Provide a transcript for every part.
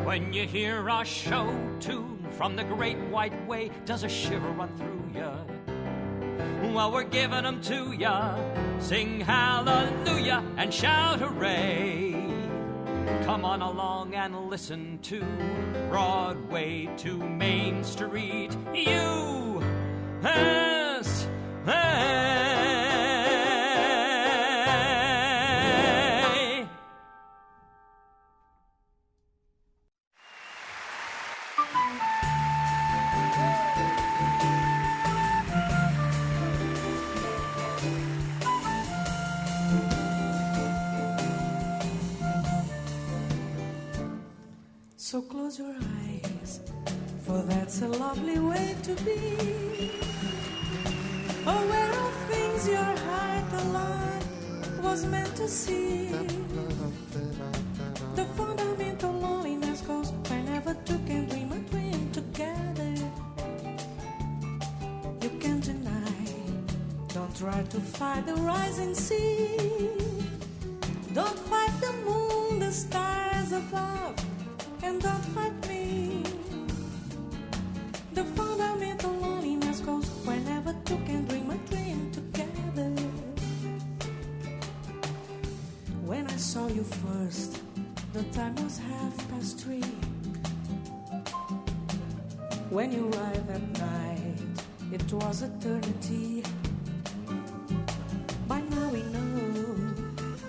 When you hear our show tune from the Great White Way, does a shiver run through ya? Well, we're giving them to ya. Sing hallelujah and shout hooray. Come on along and listen to Broadway to Main Street. USA. So close your eyes, for that's a lovely way to be. Aware of things your heart alone was meant to see. The fundamental loneliness goes whenever two can dream a dream together. You can't deny, don't try to fight the rising sea. Don't fight the moon, the stars above, and don't fight me. The fundamental loneliness goes whenever two can dream a dream together. When I saw you first, the time was 3:30. When you arrived at night, it was eternity. By now we know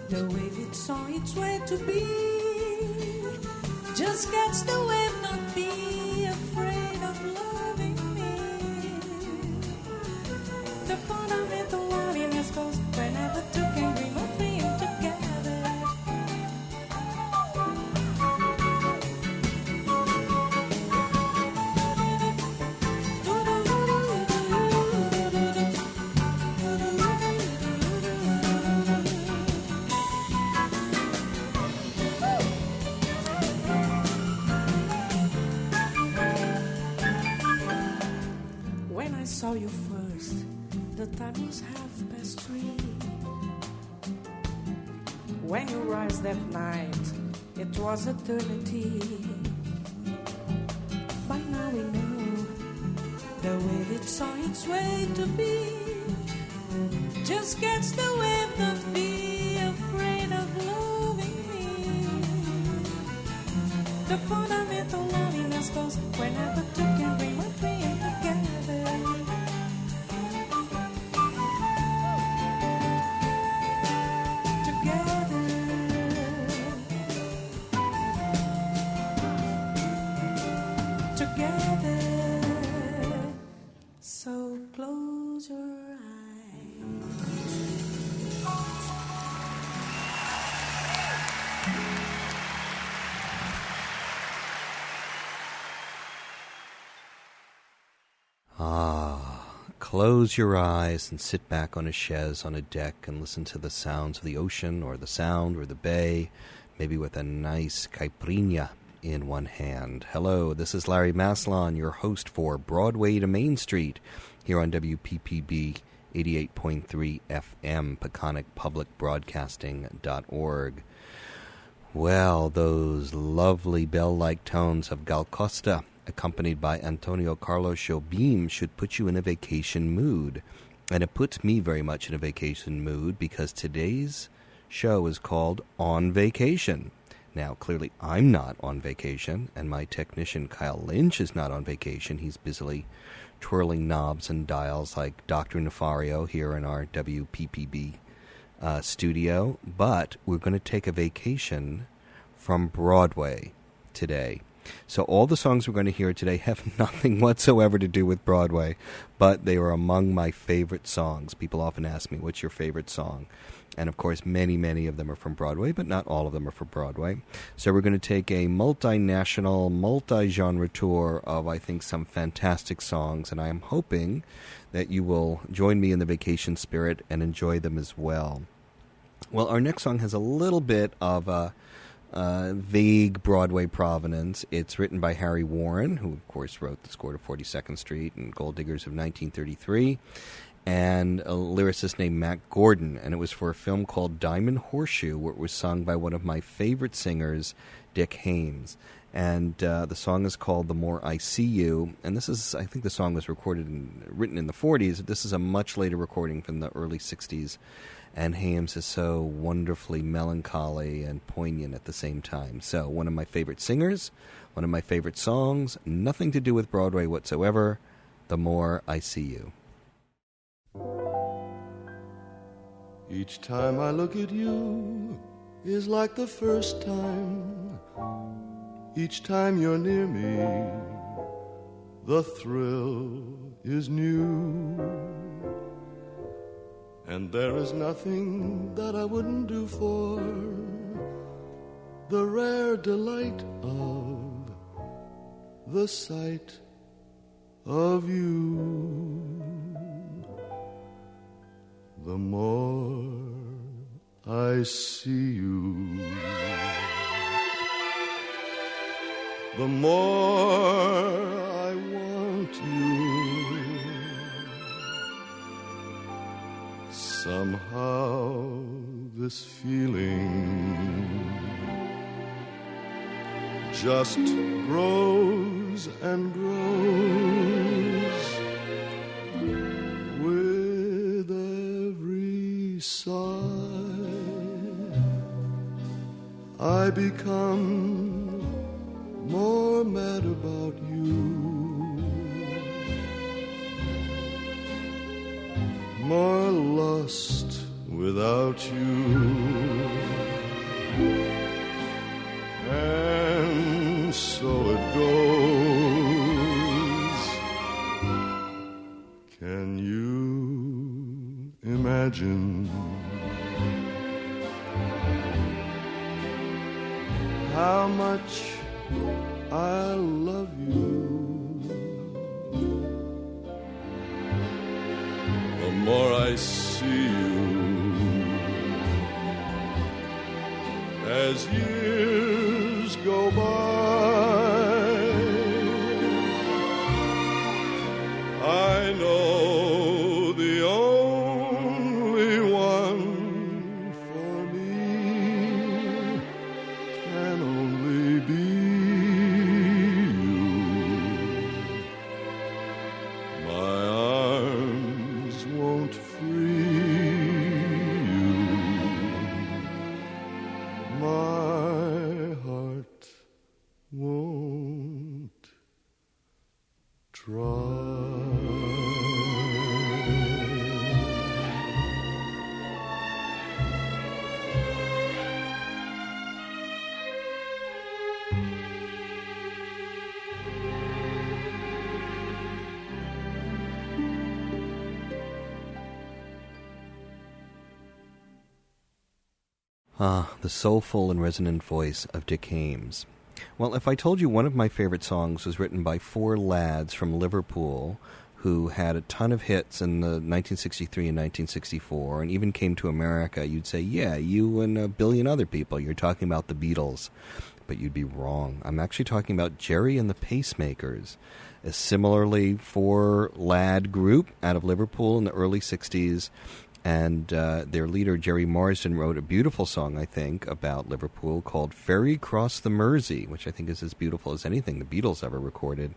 the wave it's on its way to be. Just catch the wave, don't be afraid of loving me. The fundamental loneliness goes whenever two can dream a dream together. Saw you first, the time was 3:30. When you rise that night, it was eternity. By now we know the wave it's on its way to be. Just catch the wave, don't be afraid of loving me. The fundamental loneliness goes whenever two can dream a dream together. So close your eyes. Close your eyes and sit back on a chaise on a deck and listen to the sounds of the ocean or the sound or the bay, maybe with a nice caipirinha in one hand. Hello, this is Larry Maslon, your host for Broadway to Main Street, here on WPPB 88.3 FM, PeconicPublicBroadcasting.org. Well, those lovely bell-like tones of Gal Costa, accompanied by Antonio Carlos Jobim, should put you in a vacation mood. And it puts me very much in a vacation mood because today's show is called On Vacation. Now, clearly, I'm not on vacation, and my technician, Kyle Lynch, is not on vacation. He's busily twirling knobs and dials like Dr. Nefario here in our WPPB studio. But we're going to take a vacation from Broadway today. So all the songs we're going to hear today have nothing whatsoever to do with Broadway, but they are among my favorite songs. People often ask me, what's your favorite song? And, of course, many, many of them are from Broadway, but not all of them are from Broadway. So we're going to take a multinational, multi-genre tour of, I think, some fantastic songs, and I am hoping that you will join me in the vacation spirit and enjoy them as well. Well, our next song has a little bit of a vague Broadway provenance. It's written by Harry Warren, who, of course, wrote the score to 42nd Street and Gold Diggers of 1933. and a lyricist named Matt Gordon, and it was for a film called Diamond Horseshoe, where it was sung by one of my favorite singers, Dick Haymes. And the song is called The More I See You, and this is, I think the song was written in the 40s. This is a much later recording from the early 60s, and Haymes is so wonderfully melancholy and poignant at the same time. So, one of my favorite singers, one of my favorite songs, nothing to do with Broadway whatsoever, The More I See You. Each time I look at you is like the first time. Each time you're near me, the thrill is new. And there is nothing that I wouldn't do for the rare delight of the sight of you. The more I see you, the more I want you. Somehow this feeling just grows and grows with every sigh. I become more mad about you, more lost without you, and so it goes. Can you imagine how much I love you? The more I see you, as years go by, I know the only one for me can only be The soulful and resonant voice of Dick Haymes. Well, if I told you one of my favorite songs was written by four lads from Liverpool who had a ton of hits in the 1963 and 1964 and even came to America, you'd say, yeah, you and a billion other people, you're talking about the Beatles. But you'd be wrong. I'm actually talking about Jerry and the Pacemakers, a similarly four-lad group out of Liverpool in the early 60s. And their leader, Jerry Marsden, wrote a beautiful song, I think, about Liverpool called Ferry Cross the Mersey, which I think is as beautiful as anything the Beatles ever recorded.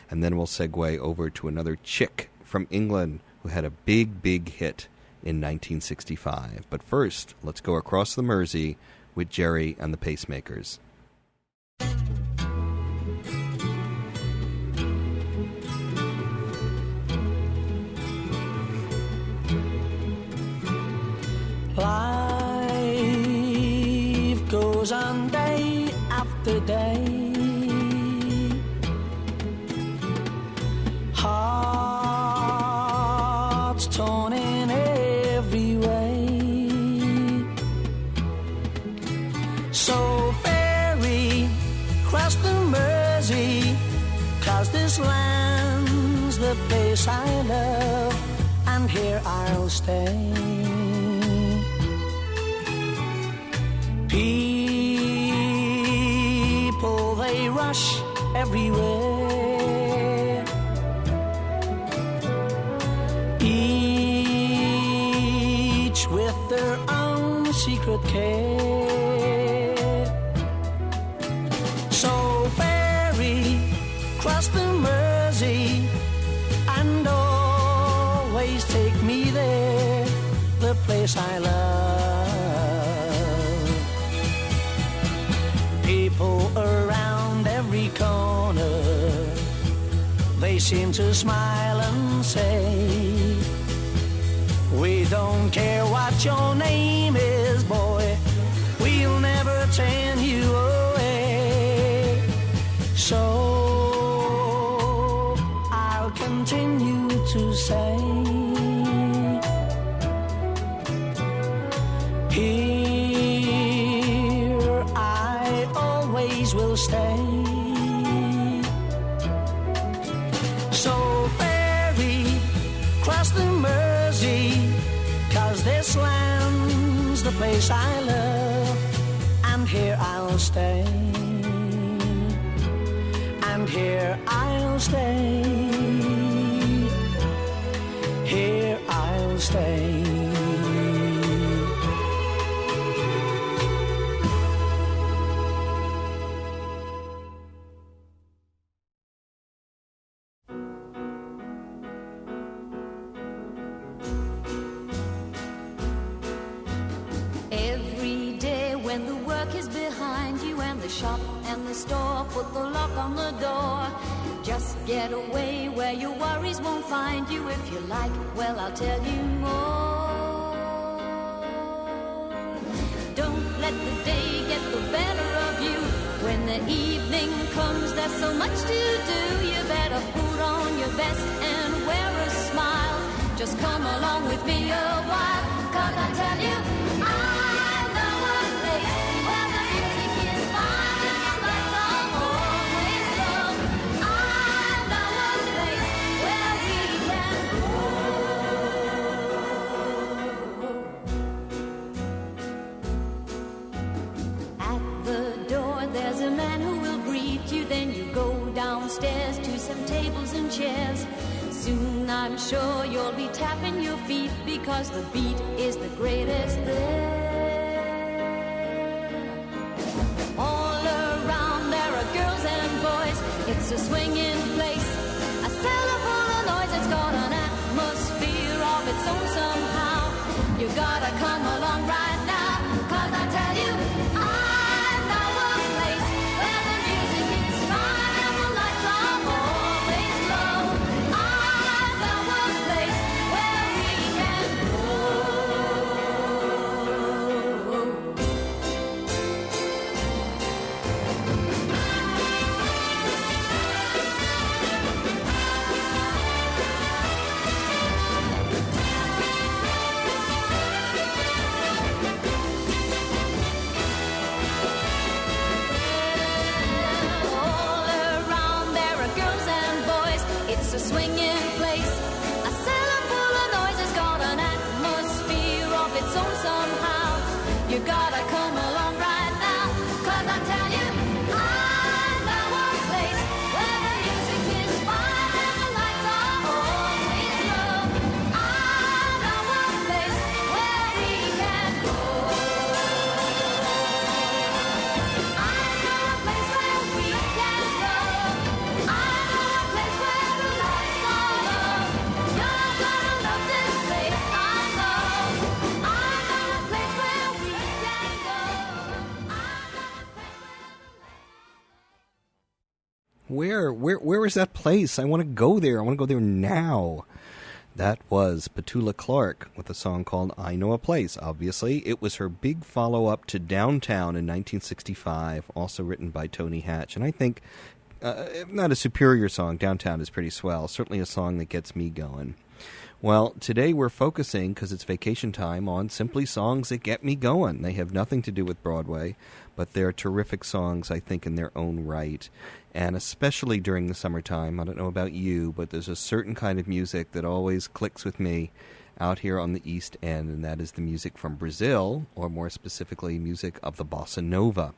And then we'll segue over to another chick from England who had a big, big hit in 1965. But first, let's go across the Mersey with Jerry and the Pacemakers. Life goes on day after day. Hearts torn in every way. So ferry cross the Mersey, 'cause this land's the place I love, and here I'll stay. People, they rush everywhere. Each their own secret care. So ferry, cross the Mersey, and always take me there, the place I love. People around every corner, they seem to smile and say, we don't care what your name is, boy, we'll never turn you away. So I'll continue to say, here I always will stay. So ferry, cross the Mersey, 'cause this land's the place I love, and here I'll stay, and here I'll stay, here I'll stay. Shop and the store, put the lock on the door. Just get away where your worries won't find you. If you like, well, I'll tell you more. Don't let the day get the better of you. When the evening comes, there's so much to do. You better put on your best and wear a smile. Just come along with me a while, 'cause I tell you, I know a place where the music is fine and the lights are always low. I know a place where we can go. At the door there's a man who will greet you. Then you go downstairs to some tables and chairs. Soon I'm sure you'll be tapping your feet, because the beat is the greatest there. All around there are girls and boys. It's a swinging place, a cellar full of noise. It's got an atmosphere of its own somehow. You gotta come along right now, 'cause I tell you, I know a place where the music is fine and the lights are always low. I know a place where we can go. All around there are girls and boys. It's a swinging place, a cellar full of noise. It's got an atmosphere of its own somehow. You gotta come along right now, 'cause I tell you, I know a place where the music is fine and the lights are always low. I know a place where we can go. I know a place where we can go. I know a place where the lights are low. You're gonna love this place, I know. I know a place where we can go. I know a place where the lights Where is that place? I want to go there. I want to go there now. That was Petula Clark with a song called I Know a Place. Obviously, it was her big follow-up to Downtown in 1965, also written by Tony Hatch. And I think, if not a superior song, Downtown is pretty swell. Certainly a song that gets me going. Well, today we're focusing, because it's vacation time, on simply songs that get me going. They have nothing to do with Broadway, but they're terrific songs, I think, in their own right. And especially during the summertime, I don't know about you, but there's a certain kind of music that always clicks with me out here on the East End, and that is the music from Brazil, or more specifically, music of the bossa nova,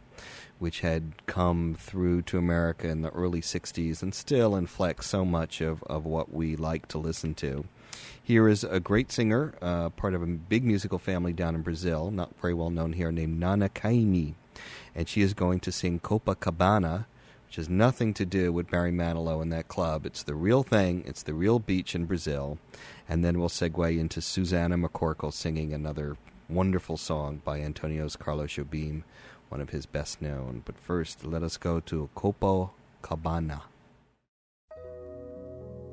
which had come through to America in the early 60s and still inflects so much of what we like to listen to. Here is a great singer, part of a big musical family down in Brazil, not very well known here, named Nana Caymmi. And she is going to sing Copacabana, which has nothing to do with Barry Manilow and that club. It's the real thing. It's the real beach in Brazil. And then we'll segue into Susanna McCorkle singing another wonderful song by Antonio Carlos Jobim, one of his best known. But first, let us go to Copacabana.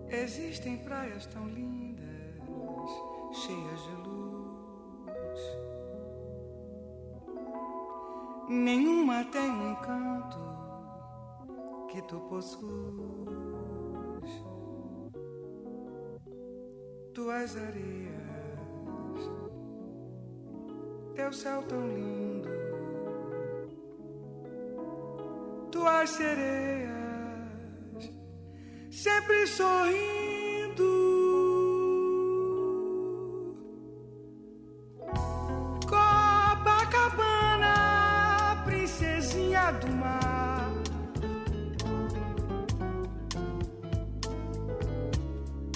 Existem praias tão lindas, cheias de luz. Nenhuma tem um encanto que tu possuis. Tuas areias, teu céu tão lindo, tuas sereias, sempre sorrindo. Copacabana, princesinha do mar,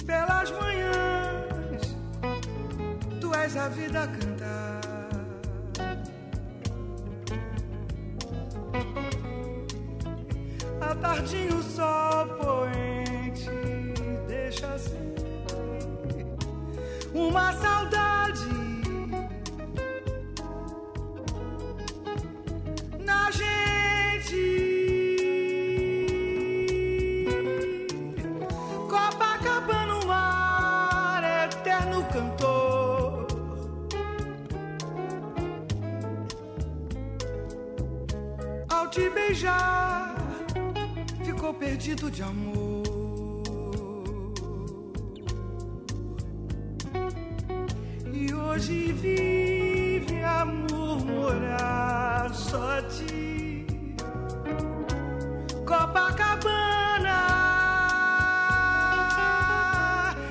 pelas manhãs tu és a vida a cantar. À tardinha o sol poente deixa sempre uma saudade na gente. Copacabana, o mar, eterno cantor. Ao te beijar, ficou perdido de amor. E hoje vive a murmurar só ti. Copacabana,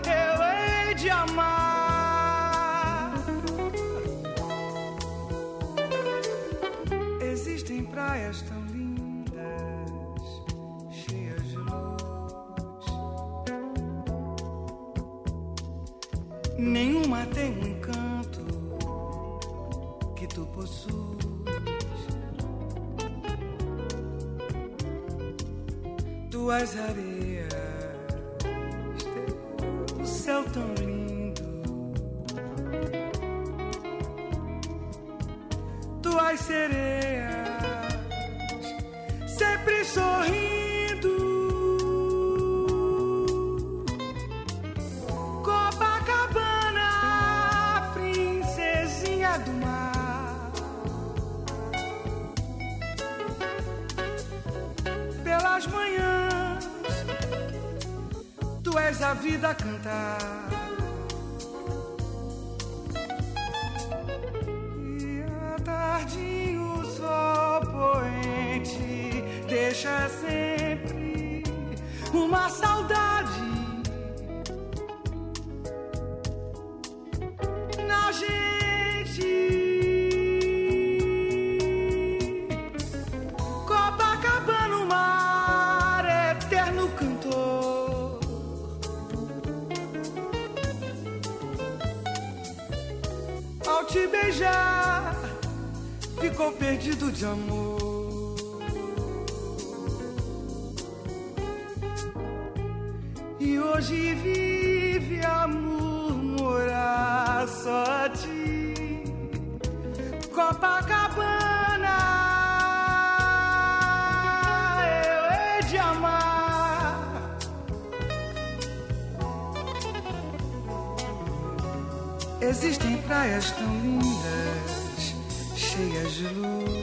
eu hei de amar. Existem praias tão lindas, cheias de luz. Nenhuma tem um encanto que tu possuis. Tuas areias, teu céu tão lindo, tuas sereias, sempre sorrindo. Copacabana, princesinha do mar, pelas manhãs tu és a vida a cantar. E à tardinha o sol poente deixa sempre uma saudade na gente. Copacabana, o mar, eterno cantor. Ao te beijar, ficou perdido de amor. E hoje vive a murmurar só ti. Copacabana, eu hei de amar. Existem praias tão lindas, cheias de luz.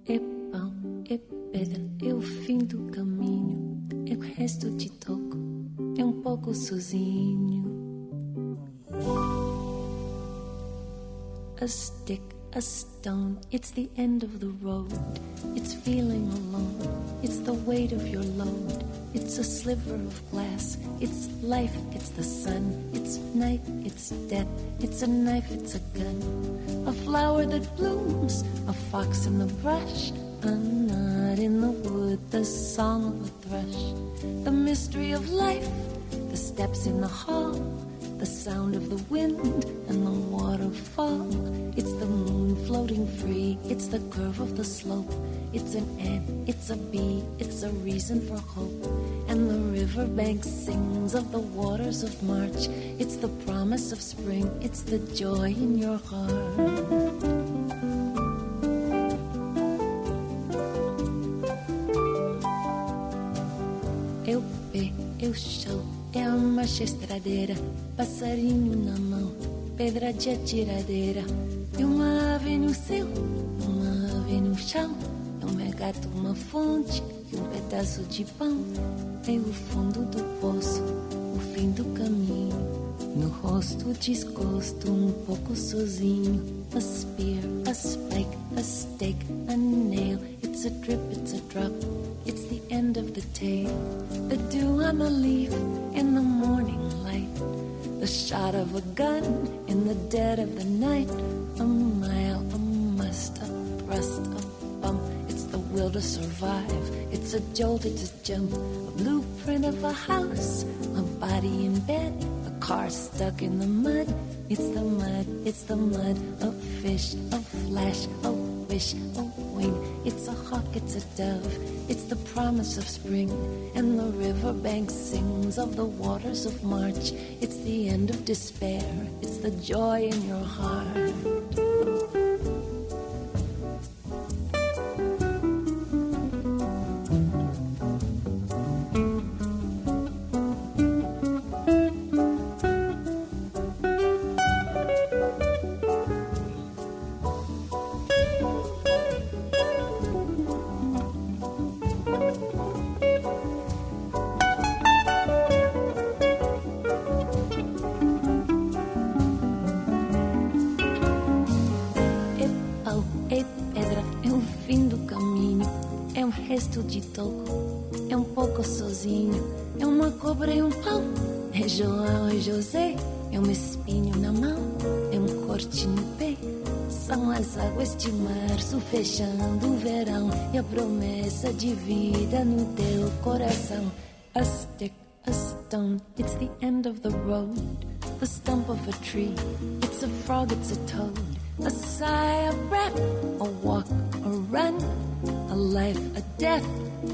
É pão, é pedra, é o fim do caminho, é o resto de toco, é um pouco sozinho. A stick, a stone. It's the end of the road. It's feeling alone. It's the weight of your load. It's a sliver of glass. It's life, it's the sun. It's night, it's death. It's a knife, it's a gun. A flower that blooms, a fox in the brush, a knot in the wood, the song of a thrush. The mystery of life, the steps in the hall, the sound of the wind and the waterfall. It's the moon floating free. It's the curve of the slope. It's an ant, it's a bee, it's a reason for hope. And the riverbank sings of the waters of March. It's the promise of spring. It's the joy in your heart. Eu pé, eu chão, é a marcha estradeira, passarinho na mão, pedra de atiradeira, e uma ave no céu, uma ave no chão, é um regato, uma fonte, e um pedaço de pão, é o fundo do poço, o fim do caminho, no rosto desgosto, pouco sozinho, a spear, a spike, a stake, a nail, it's a drip, it's a drop. It's the end of the tale. The dew on a leaf in the morning light. The shot of a gun in the dead of the night. A mile, a must, a thrust, a bump. It's the will to survive. It's a jolt, it's a jump. A blueprint of a house. A body in bed. A car stuck in the mud. It's the mud, it's the mud. A fish, a flash, a wish, a wing. It's a hawk, it's a dove. It's the promise of spring, and the riverbank sings of the waters of March. It's the end of despair. It's the joy in your heart. De toco, é um pouco sozinho, é uma cobra e um pão, é João e José, é um espinho na mão, é um corte no pé, são as águas de março fechando o verão e a promessa de vida no teu coração. A stick, a stone, it's the end of the road, the stump of a tree, it's a frog, it's a toad, a sigh, a breath, a walk, a run, a life, a death,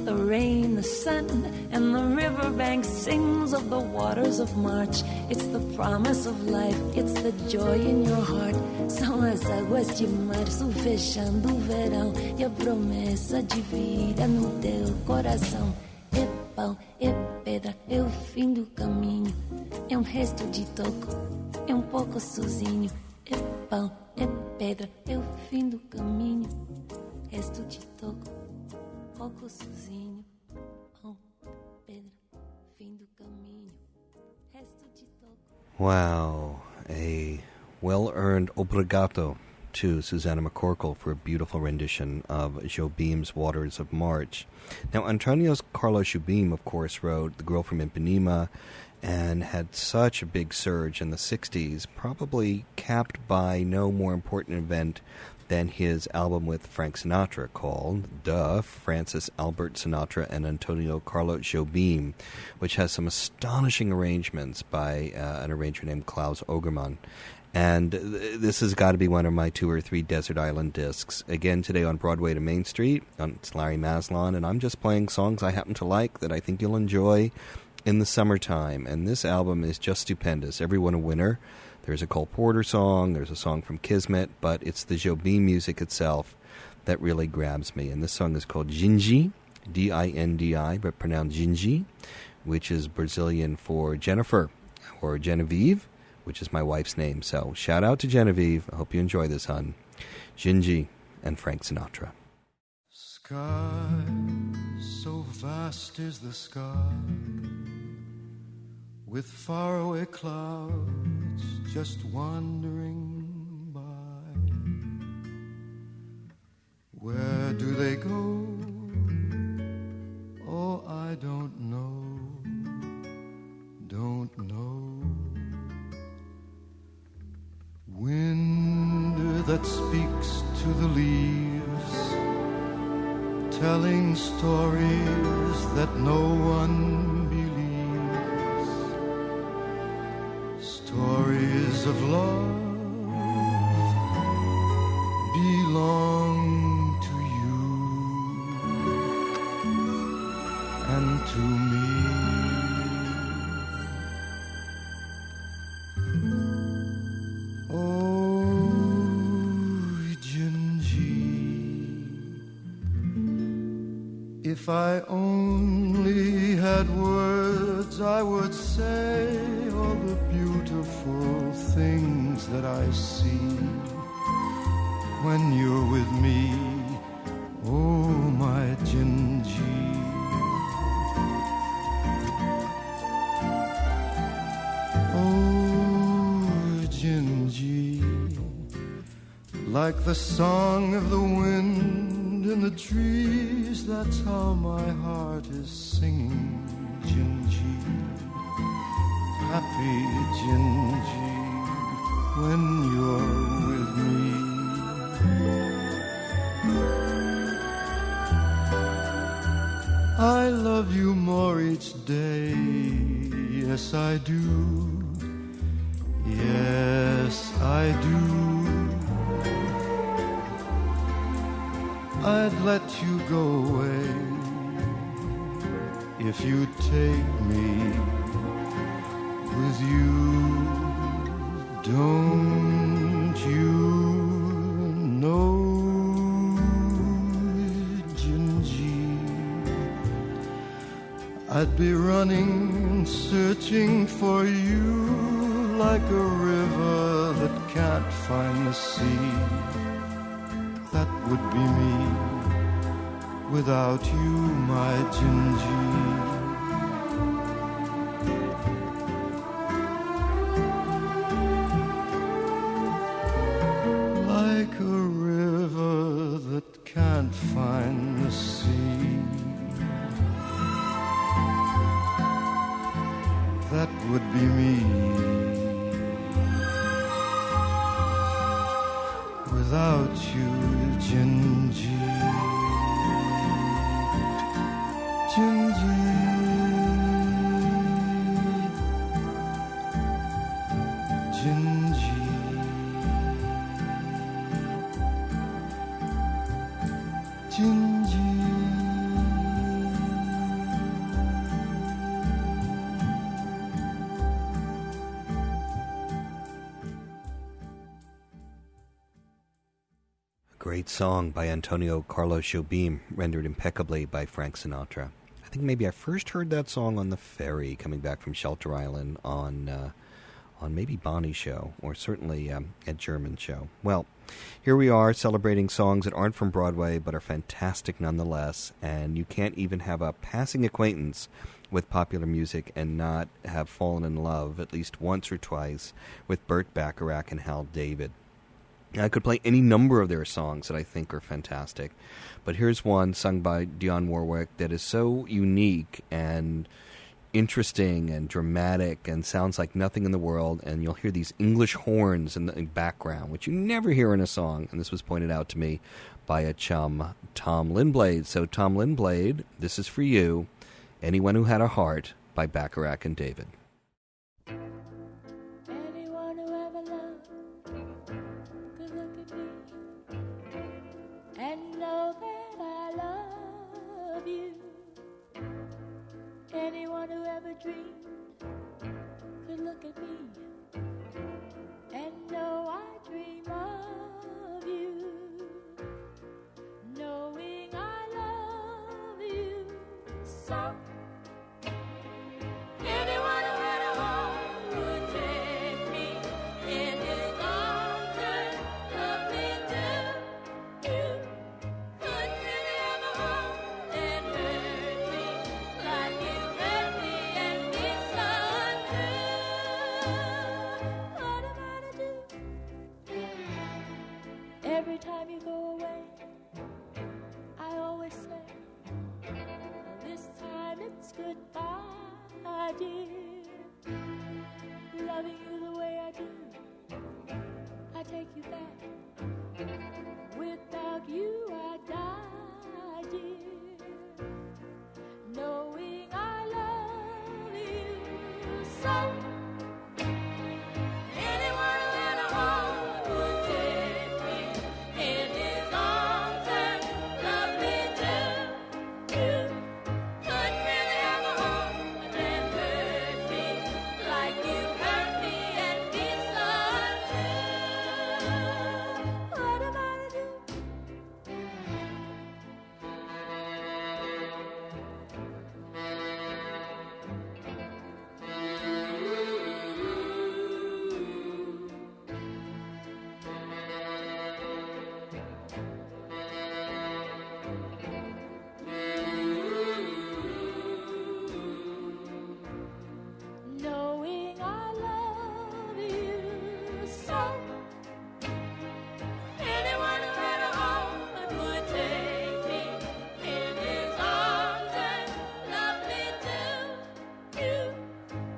the rain, the sun, and the riverbank sings of the waters of March. It's the promise of life, it's the joy in your heart. São as águas de março fechando o verão e a promessa de vida no teu coração. É pau, é pedra, é o fim do caminho, é um resto de toco, é um pouco sozinho. É pau, é pedra, é o fim do caminho, resto de toco, pouco sozinho. Pau, pedra, fim do caminho, resto de toco. Wow, a well-earned obrigado to Susanna McCorkle for a beautiful rendition of Jobim's Waters of March. Now, Antonio Carlos Jobim, of course, wrote The Girl from Ipanema and had such a big surge in the 60s, probably capped by no more important event than his album with Frank Sinatra called, Francis Albert Sinatra and Antonio Carlos Jobim, which has some astonishing arrangements by an arranger named Klaus Ogerman. And this has got to be one of my 2 or 3 Desert Island discs. Again, today on Broadway to Main Street, it's Larry Maslon, and I'm just playing songs I happen to like that I think you'll enjoy in the summertime. And this album is just stupendous. Everyone a winner. There's a Cole Porter song, there's a song from Kismet, but it's the Jobim music itself that really grabs me. And this song is called Gindi, D-I-N-D-I, but pronounced Gindi, which is Brazilian for Jennifer, or Genevieve, which is my wife's name. So shout out to Genevieve. I hope you enjoy this, hon. Gindi and Frank Sinatra. Sky, so vast is the sky, with faraway clouds just wandering by. Where do they go? Oh, I don't know, don't know. Wind that speaks to the leaves, telling stories that no one believes, stories of love belong to you and to me. If I only had words, I would say all the beautiful things that I see when you're with me, oh my Gingy. Oh Gingy, like the song of the wind in the trees, that's how my heart is singing, Gingy. Happy Gingy, when you're with me. I love you more each day, yes I do, yes I do. I'd let you go away if you'd take me with you. Don't you know, Gingy, I'd be running, searching for you like a river that can't find the sea. That would be me without you, my Gingy. Like a river that can't find the sea. That would be me without you, Gingy. Gingy. Gingy. Gingy. Great song by Antonio Carlos Jobim, rendered impeccably by Frank Sinatra. I think maybe I first heard that song on the ferry coming back from Shelter Island on maybe Bonnie's show, or certainly at German's show. Well, here we are celebrating songs that aren't from Broadway but are fantastic nonetheless, and you can't even have a passing acquaintance with popular music and not have fallen in love at least once or twice with Burt Bacharach and Hal David. I could play any number of their songs that I think are fantastic, but here's one sung by Dionne Warwick that is so unique and interesting and dramatic and sounds like nothing in the world, and you'll hear these English horns in the background, which you never hear in a song, and this was pointed out to me by a chum, Tom Lindblade. So Tom Lindblade, this is for you, Anyone Who Had a Heart by Bacharach and David. Anyone who ever loved could look at me and know that I love you. Anyone who ever dreamed could look at me and know I dream of you. Knowing I love you so. Anyone who so. Anyone who had a heart would take me in his arms and love me too. You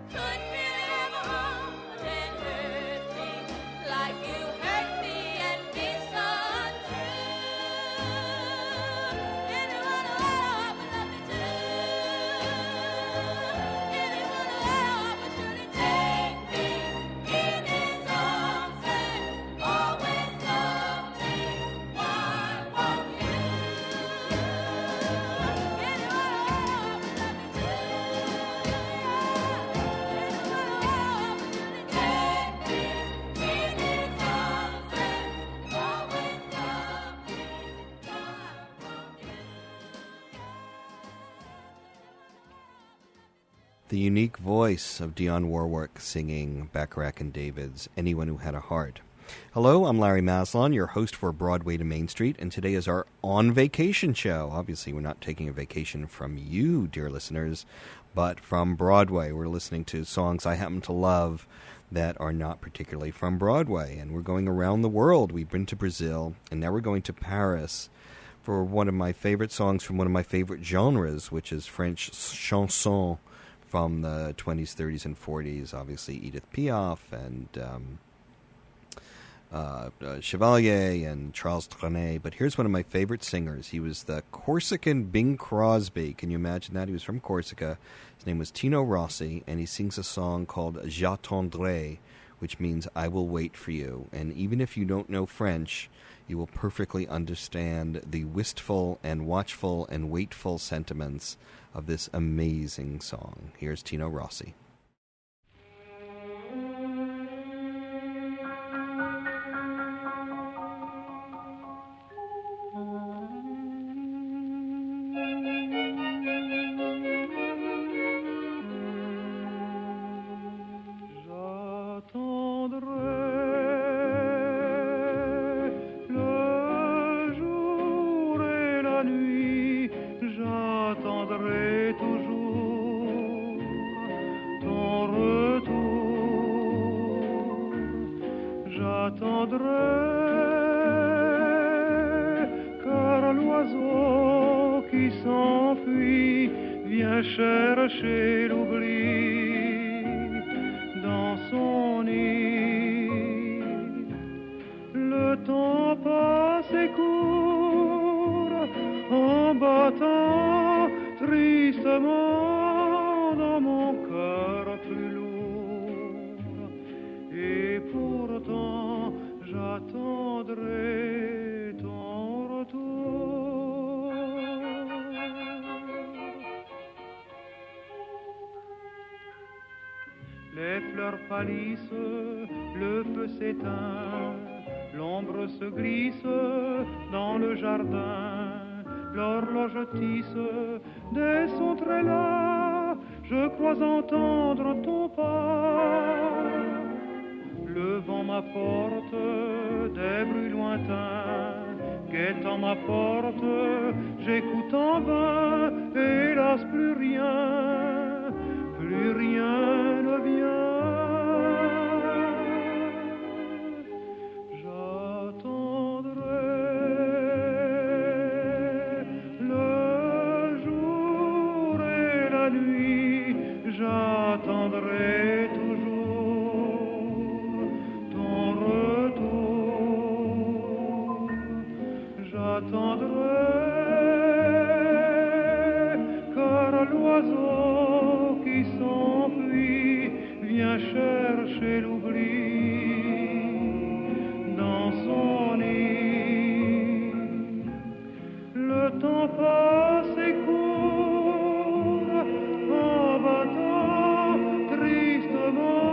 couldn't really have a heart and hurt me like you hurt me and be so untrue. Anyone who had a heart would love me too. Anyone who had a heart would surely take me in his arms and always love me. Why won't you? Anyone who had a heart would love me too. Anyone who had a heart would surely take me in his arms and always love me. Why won't you? The unique voice of Dionne Warwick singing Bacharach and David's Anyone Who Had a Heart. Hello, I'm Larry Maslon, your host for Broadway to Main Street, and today is our On Vacation show. Obviously, we're not taking a vacation from you, dear listeners, but from Broadway. We're listening to songs I happen to love that are not particularly from Broadway, and we're going around the world. We've been to Brazil, and now we're going to Paris for one of my favorite songs from one of my favorite genres, which is French chanson from the 20s, 30s, and 40s. Obviously, Edith Piaf and Chevalier and Charles Trenet. But here's one of my favorite singers. He was the Corsican Bing Crosby. Can you imagine that? He was from Corsica. His name was Tino Rossi, and he sings a song called J'attendrai, which means I will wait for you. And even if you don't know French, you will perfectly understand the wistful and watchful and waitful sentiments of this amazing song. Here's Tino Rossi. Le jour et la nuit, j'attendrai toujours ton retour. J'attendrai, car l'oiseau qui s'enfuit vient chercher l'oubli dans son nid. Le temps passe et court en battant tristement dans mon cœur plus lourd. Et pourtant j'attendrai ton retour. Les fleurs pâlissent, le feu s'éteint, l'ombre se glisse dans le jardin, l'horloge tisse des sons très las, je crois entendre ton pas. Le vent m'apporte des bruits lointains, guettant ma porte, j'écoute en vain, hélas plus rien ne vient. J'attendrai toujours ton retour. J'attendrai, car l'oiseau qui s'enfuit vient chercher l'oubli dans son nid. Le temps passe et court en battant tristement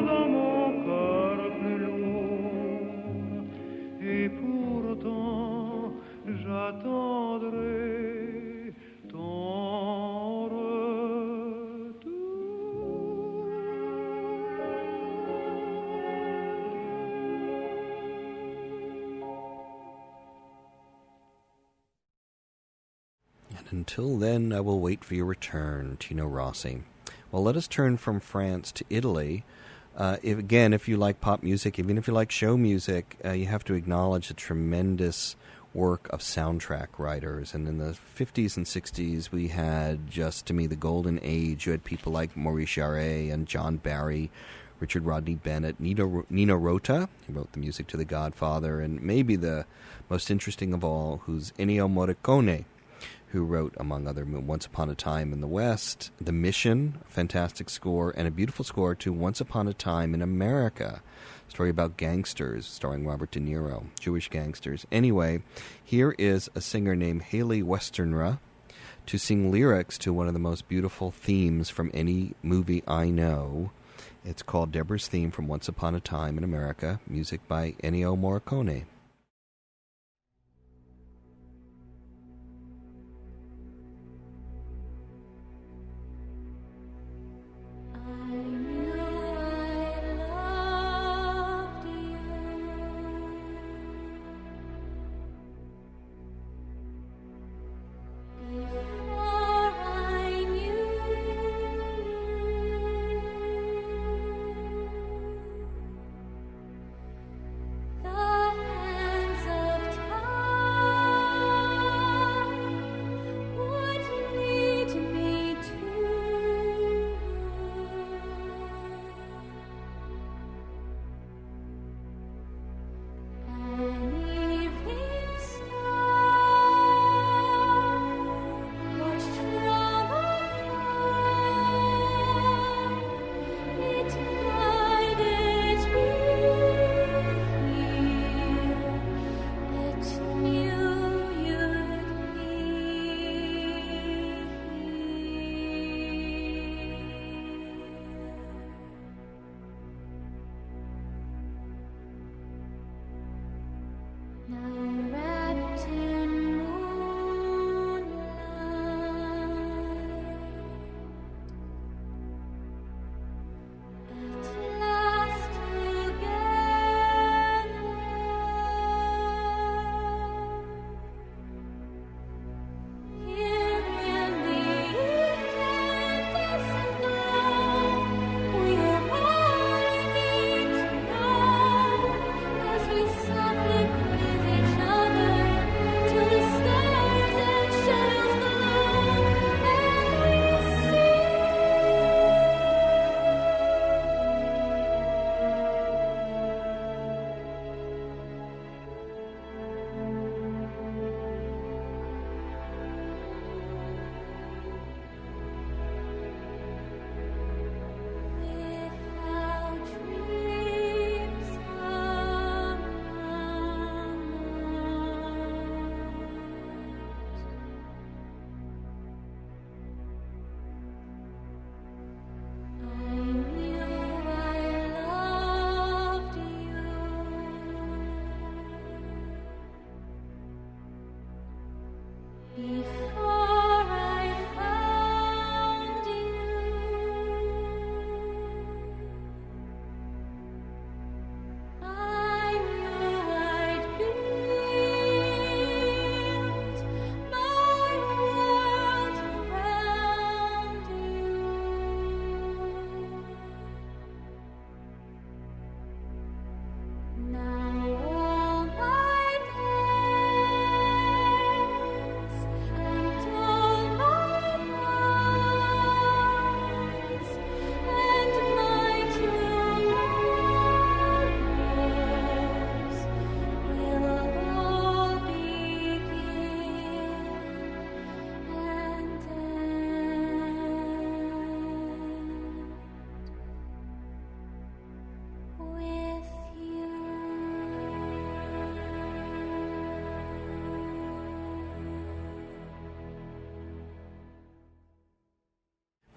dans mon cœur plus lourd. Et pourtant j'attendrai ton retour. And until then, I will wait for your return, Tino Rossi. Well, let us turn from France to Italy If you like pop music, even if you like show music, you have to acknowledge the tremendous work of soundtrack writers. And in the 50s and 60s, we had just, to me, the golden age. You had people like Maurice Jarre and John Barry, Richard Rodney Bennett, Nino Rota, who wrote the music to The Godfather, and maybe the most interesting of all, who's Ennio Morricone, who wrote, among other, Once Upon a Time in the West, The Mission, a fantastic score, and a beautiful score to Once Upon a Time in America, a story about gangsters starring Robert De Niro, Jewish gangsters. Anyway, here is a singer named Haley Westernra to sing lyrics to one of the most beautiful themes from any movie I know. It's called Deborah's Theme from Once Upon a Time in America, music by Ennio Morricone.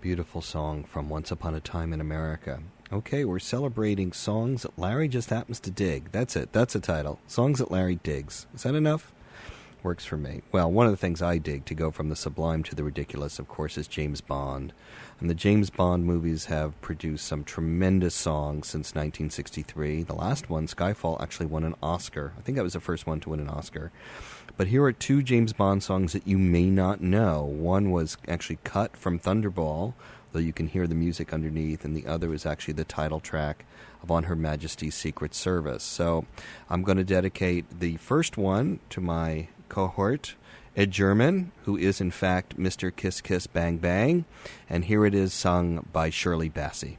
Beautiful song from Once Upon a Time in America. Okay, we're celebrating songs that Larry just happens to dig. That's it. That's a title. Songs that Larry digs. Is that enough? Works for me. Well, one of the things I dig, to go from the sublime to the ridiculous, of course, is James Bond. And the James Bond movies have produced some tremendous songs since 1963. The last one, Skyfall, actually won an Oscar. I think that was the first one to win an Oscar. But here are two James Bond songs that you may not know. One was actually cut from Thunderball, though you can hear the music underneath, and the other is actually the title track of On Her Majesty's Secret Service. So I'm going to dedicate the first one to my cohort, Ed German, who is in fact Mr. Kiss Kiss Bang Bang, and here it is sung by Shirley Bassey.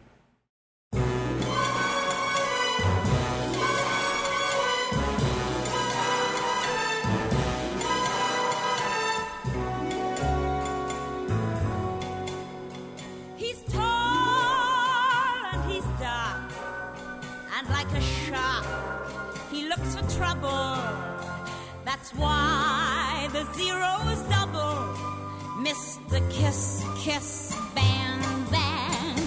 He's tall and he's dark, and like a shark, he looks for trouble. That's why the zero's double. Mr. Kiss Kiss Bang Bang.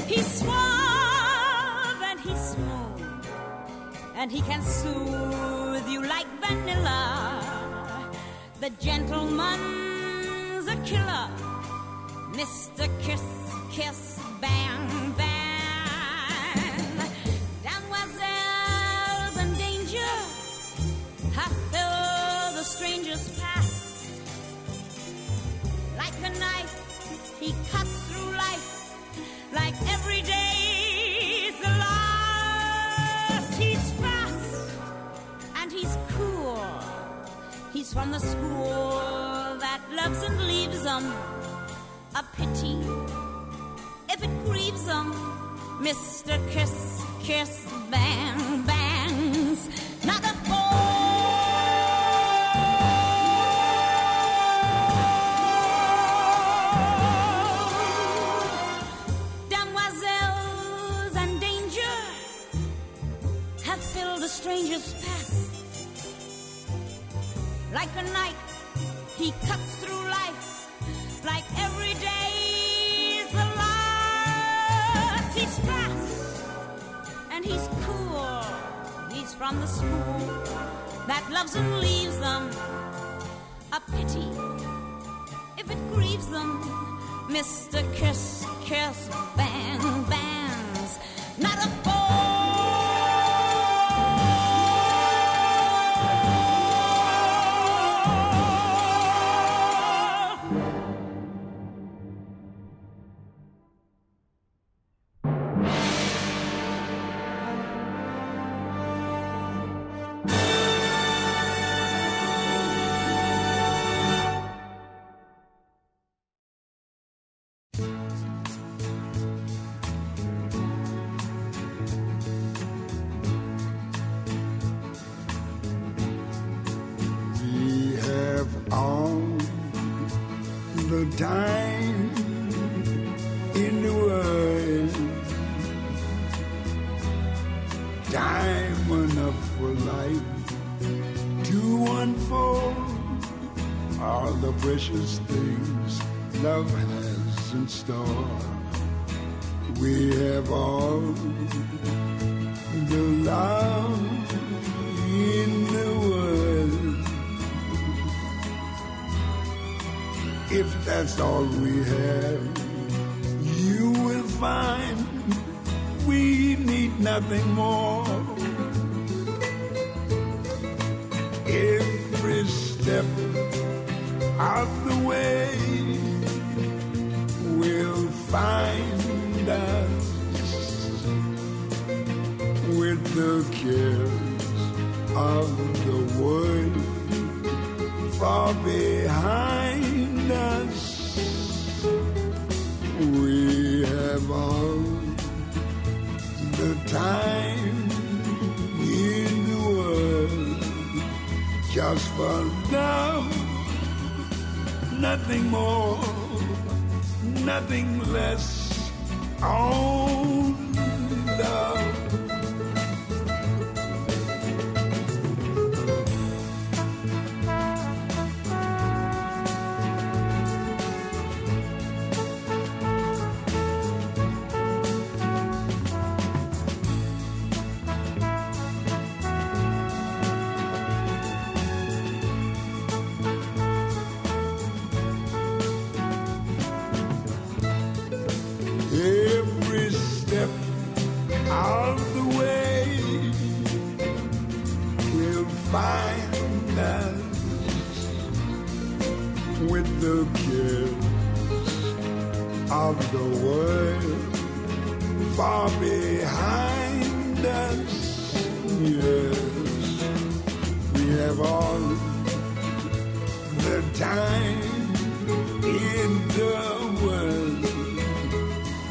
He's suave and he's smooth, and he can soothe you like vanilla. The gentleman's a killer. Mr. Kiss Kiss Bang Bang. Damoiselles in danger have filled the stranger's past. Like a knife, he cuts through life, like every day's the last. He's fast and he's cool. He's from the school that loves and leaves them. A pity if it grieves them. Mr. Kiss Kiss Bang Bang's not a fool. Damoiselles in danger have filled the stranger's past. Like a knife, he cuts through life, like every day's the last. He's fast and he's cool. He's from the school that loves and leaves them. A pity if it grieves them. Mr. Kiss Kiss Bang Bang's not a fool. Time in the world, time enough for life to unfold all the precious things love has in store. We have all the love in the world. If that's all we have, you will find we need nothing more. Every step of the way will find us with the cares of the world far behind us. We have all the time in the world just for love, nothing more, nothing less. Oh, love. Every step of the way will find us with the cares of the world far behind us. Yes, we have all the time in the world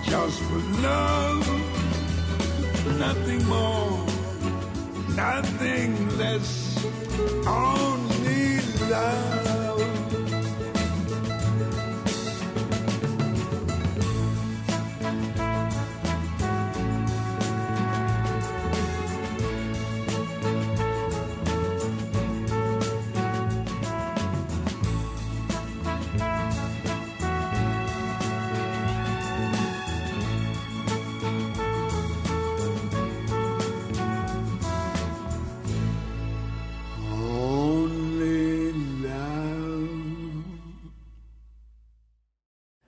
just for love, nothing more, nothing less, only love.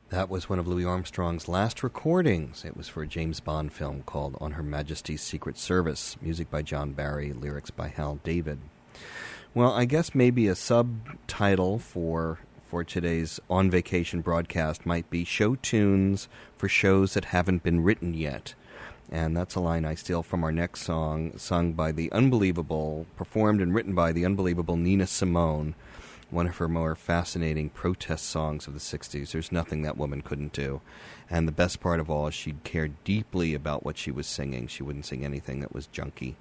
That was one of Louis Armstrong's last recordings. It was for a James Bond film called On Her Majesty's Secret Service. Music by John Barry, lyrics by Hal David. Well, I guess maybe a subtitle for today's On Vacation broadcast might be Show Tunes for Shows That Haven't Been Written Yet. And that's a line I steal from our next song, sung by the unbelievable, performed and written by the unbelievable Nina Simone, one of her more fascinating protest songs of the 60s. There's nothing that woman couldn't do. And the best part of all is she cared deeply about what she was singing. She wouldn't sing anything that was junky.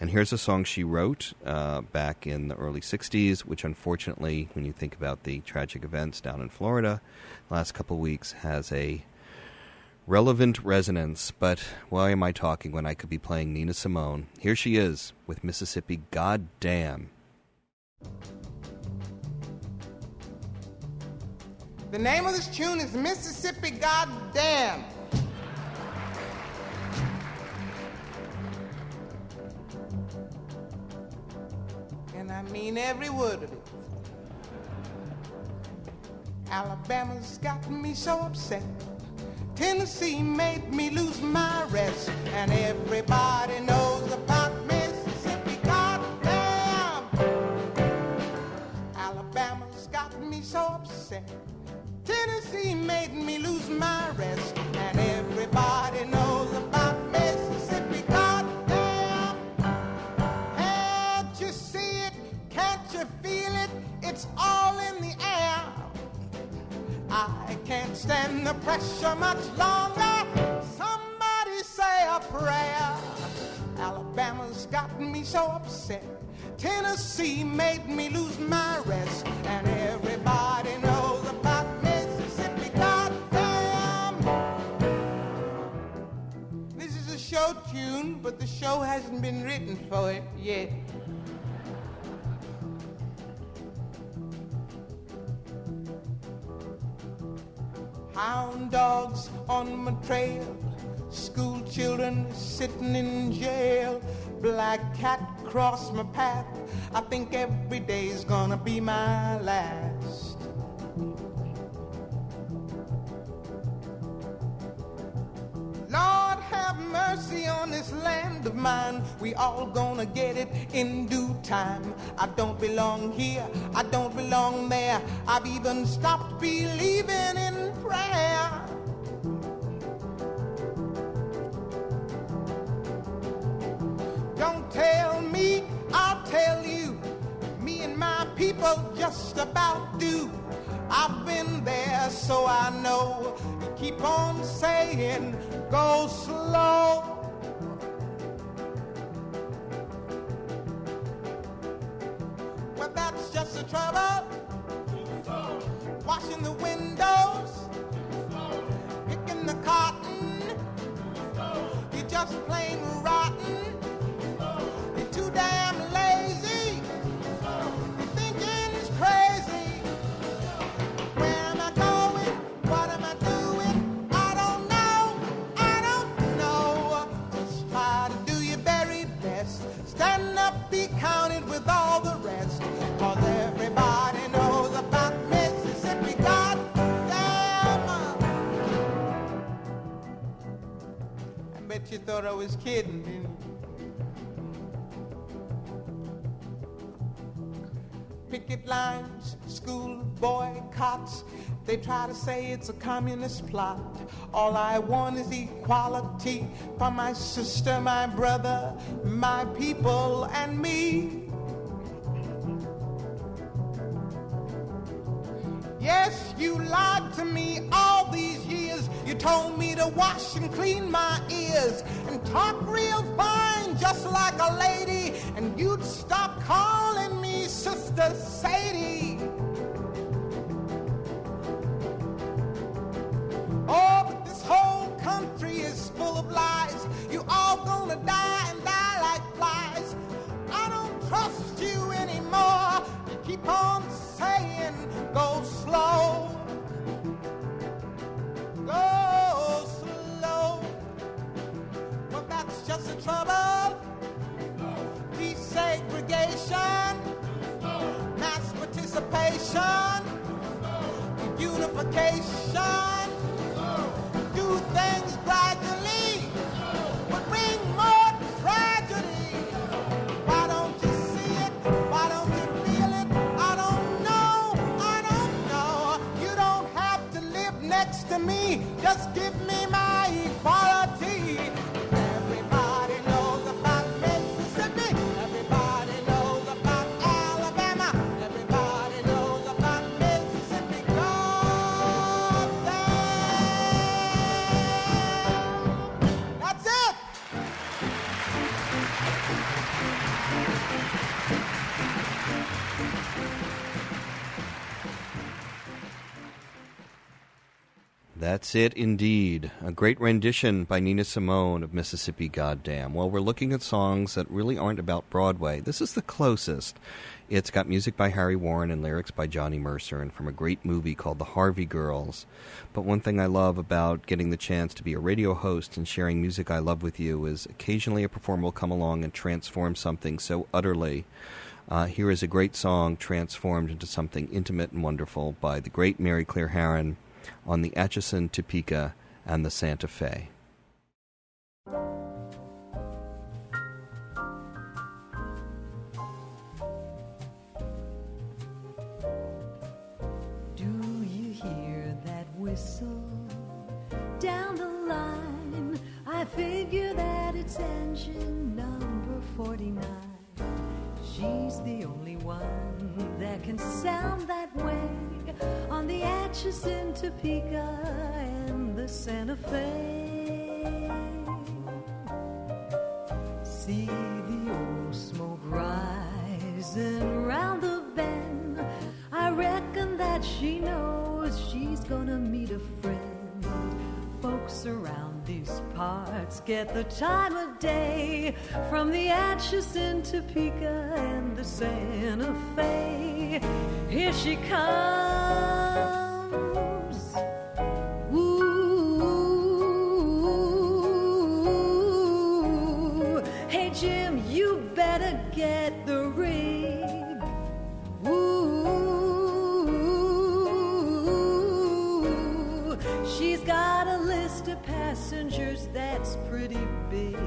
And here's a song she wrote back in the early 60s, which unfortunately, when you think about the tragic events down in Florida last couple of weeks, has a relevant resonance. But why am I talking when I could be playing Nina Simone? Here she is with Mississippi Goddamn. The name of this tune is Mississippi Goddamn. And I mean every word of it. Alabama's got me so upset. Tennessee made me lose my rest. And everybody knows about Mississippi Goddamn. Alabama's got me so upset. Tennessee made me lose my rest, and everybody knows about Mississippi Goddamn. Can't you see it? Can't you feel it? It's all in the air. I can't stand the pressure much longer. Somebody say a prayer. Alabama's got me so upset. Tennessee made me lose my rest, and everybody knows about Mississippi Goddamn. This is a show tune, but the show hasn't been written for it yet. Hound dogs on my trail, school children sitting in jail, black cat cross my path. I think every day's gonna be my last. Lord have mercy on this land of mine. We all gonna get it in due time. I don't belong here, I don't belong there. I've even stopped believing in prayer. Don't tell me, I'll tell you. Me and my people just about do. I've been there, so I know. You keep on saying, go slow. Well, that's just the trouble. Washing the windows, picking the cotton. You're just plain rotten. You're too damn lazy. You're thinking it's crazy. Where am I going? What am I doing? I don't know. Just try to do your very best. Stand up, be counted with all the rest. 'Cause everybody knows about Mississippi Goddamn. I bet you thought I was kidding, didn't you? picket lines, school boycotts. They try to say it's a communist plot. All I want is equality for my sister, my brother, my people, and me. Yes, you lied to me all these years. You told me to wash and clean my ears and talk real fine just like a lady, and you'd stop calling me Sister Sadie. Oh, but this whole country is full of lies. You all gonna die and die like flies. I don't trust you anymore. You keep on saying, go slow. Go slow. Well, that's just the trouble. Desegregation, mass participation, unification. Do things gradually, but bring more tragedy. Why don't you see it? Why don't you feel it? I don't know. You don't have to live next to me. Just give me my equality. Everybody knows about Mississippi. Everybody knows about Alabama. Everybody knows about Mississippi. That's it. That's it indeed. A great rendition by Nina Simone of Mississippi Goddam. Well, we're looking at songs that really aren't about Broadway. This is the closest. It's got music by Harry Warren and lyrics by Johnny Mercer, and from a great movie called The Harvey Girls. But one thing I love about getting the chance to be a radio host and sharing music I love with you is occasionally a performer will come along and transform something so utterly. Here is a great song transformed into something intimate and wonderful by the great Mary Claire Harron on the Atchison, Topeka, and the Santa Fe. Do you hear that whistle down the line? I figure that it's engine number 49. She's the only one that can sound that way on the Atchison, Topeka, and the Santa Fe. See the old smoke rising round the bend. I reckon that she knows she's gonna meet a friend. Folks around these parts get the time of day from the Atchison, Topeka, and the Santa Fe. Here she comes. Ooh. Hey Jim, you better get the rig. Ooh. She's got a list of passengers that's pretty big.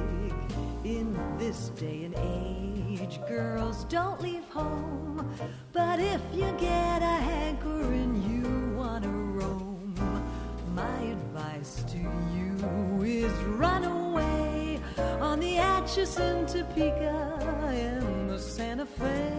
In this day and age, girls don't leave home. But if you get a hankering, you want to roam, my advice to you is run away on the Atchison, Topeka, and the Santa Fe.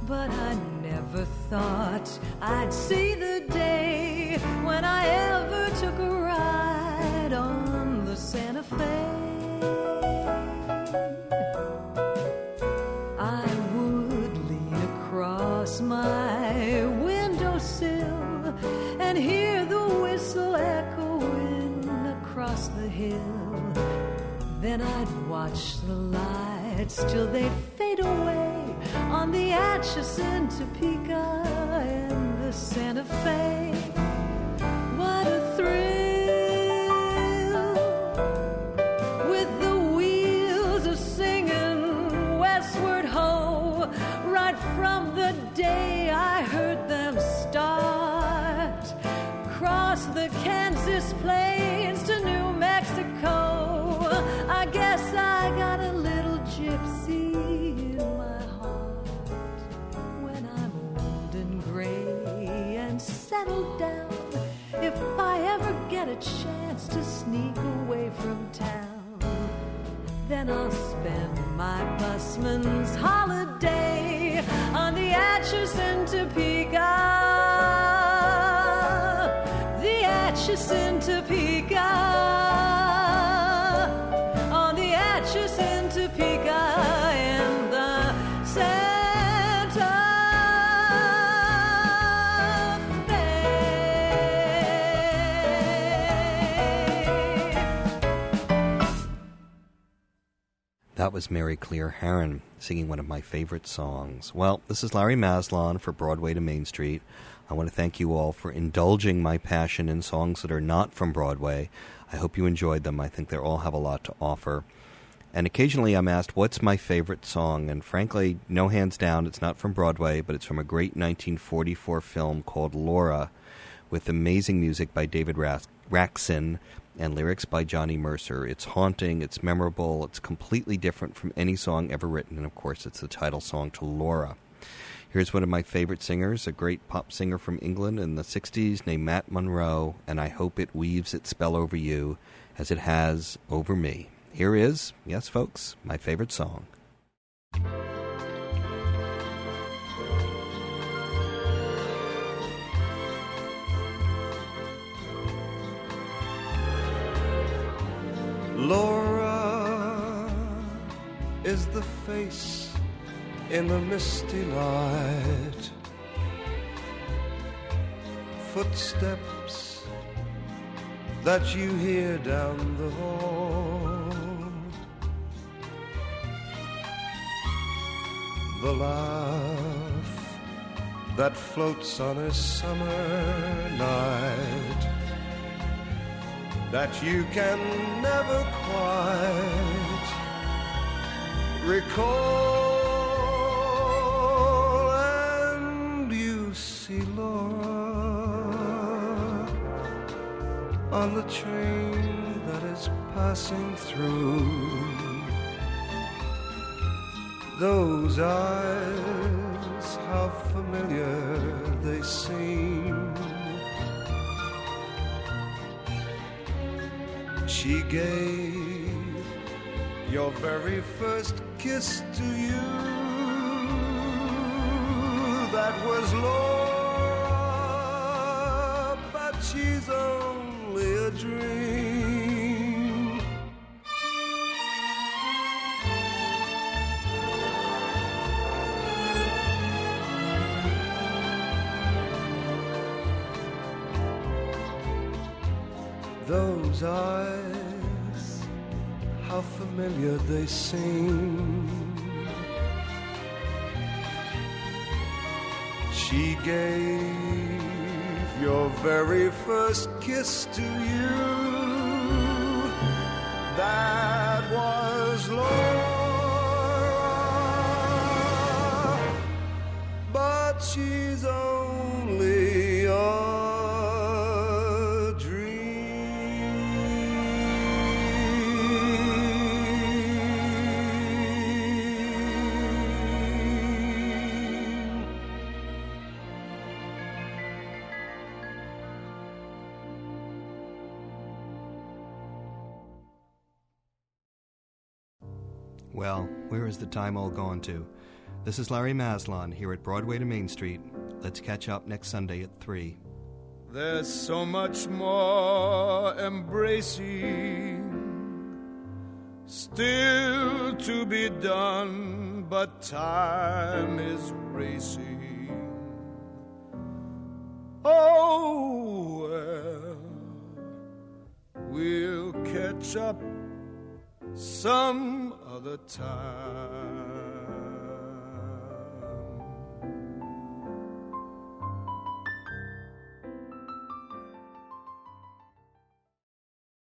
But I never thought I'd see the day when I ever took a ride on the Santa Fe. I would lean across my windowsill and hear the whistle echoing across the hill. Then I'd watch the lights till they'd fade away on the Atchison, Topeka, and the Santa Fe. What a thrill, with the wheels a singing westward ho, right from the day I heard them start. Cross the Kansas plains to New Mexico, I guess I got a little gypsy in my heart. When I'm old and gray and settled down, if I ever get a chance to sneak away from town, then I'll spend my busman's holiday on the Atchison, Topeka. The Atchison, Topeka. On the Atchison, Topeka, and the Santa Fe. That was Mary Claire Herron singing one of my favorite songs. Well, this is Larry Maslon for Broadway to Main Street. I want to thank you all for indulging my passion in songs that are not from Broadway. I hope you enjoyed them. I think they all have a lot to offer. And occasionally I'm asked, what's my favorite song? And frankly, no hands down, it's not from Broadway, but it's from a great 1944 film called Laura, with amazing music by David Raksin and lyrics by Johnny Mercer. It's haunting, it's memorable, it's completely different from any song ever written, and of course it's the title song to Laura. Here's one of my favorite singers, a great pop singer from England in the 60s named Matt Monro, and I hope it weaves its spell over you as it has over me. Here is, yes folks, my favorite song. Laura is the face in the misty light, footsteps that you hear down the hall, the laugh that floats on a summer night that you can never quite recall. And you see Laura on the train that is passing through. Those eyes, how familiar they seem. She gave your very first kiss to you. That was Laura, but she's only a dream. Those eyes, how familiar they seem. She gave your very first kiss to you. That was Laura, but she's only a Well, where is the time all gone to? This is Larry Maslon here at Broadway to Main Street. Let's catch up next Sunday at 3. There's so much more embracing still to be done, but time is racing. Oh, well, we'll catch up some other time.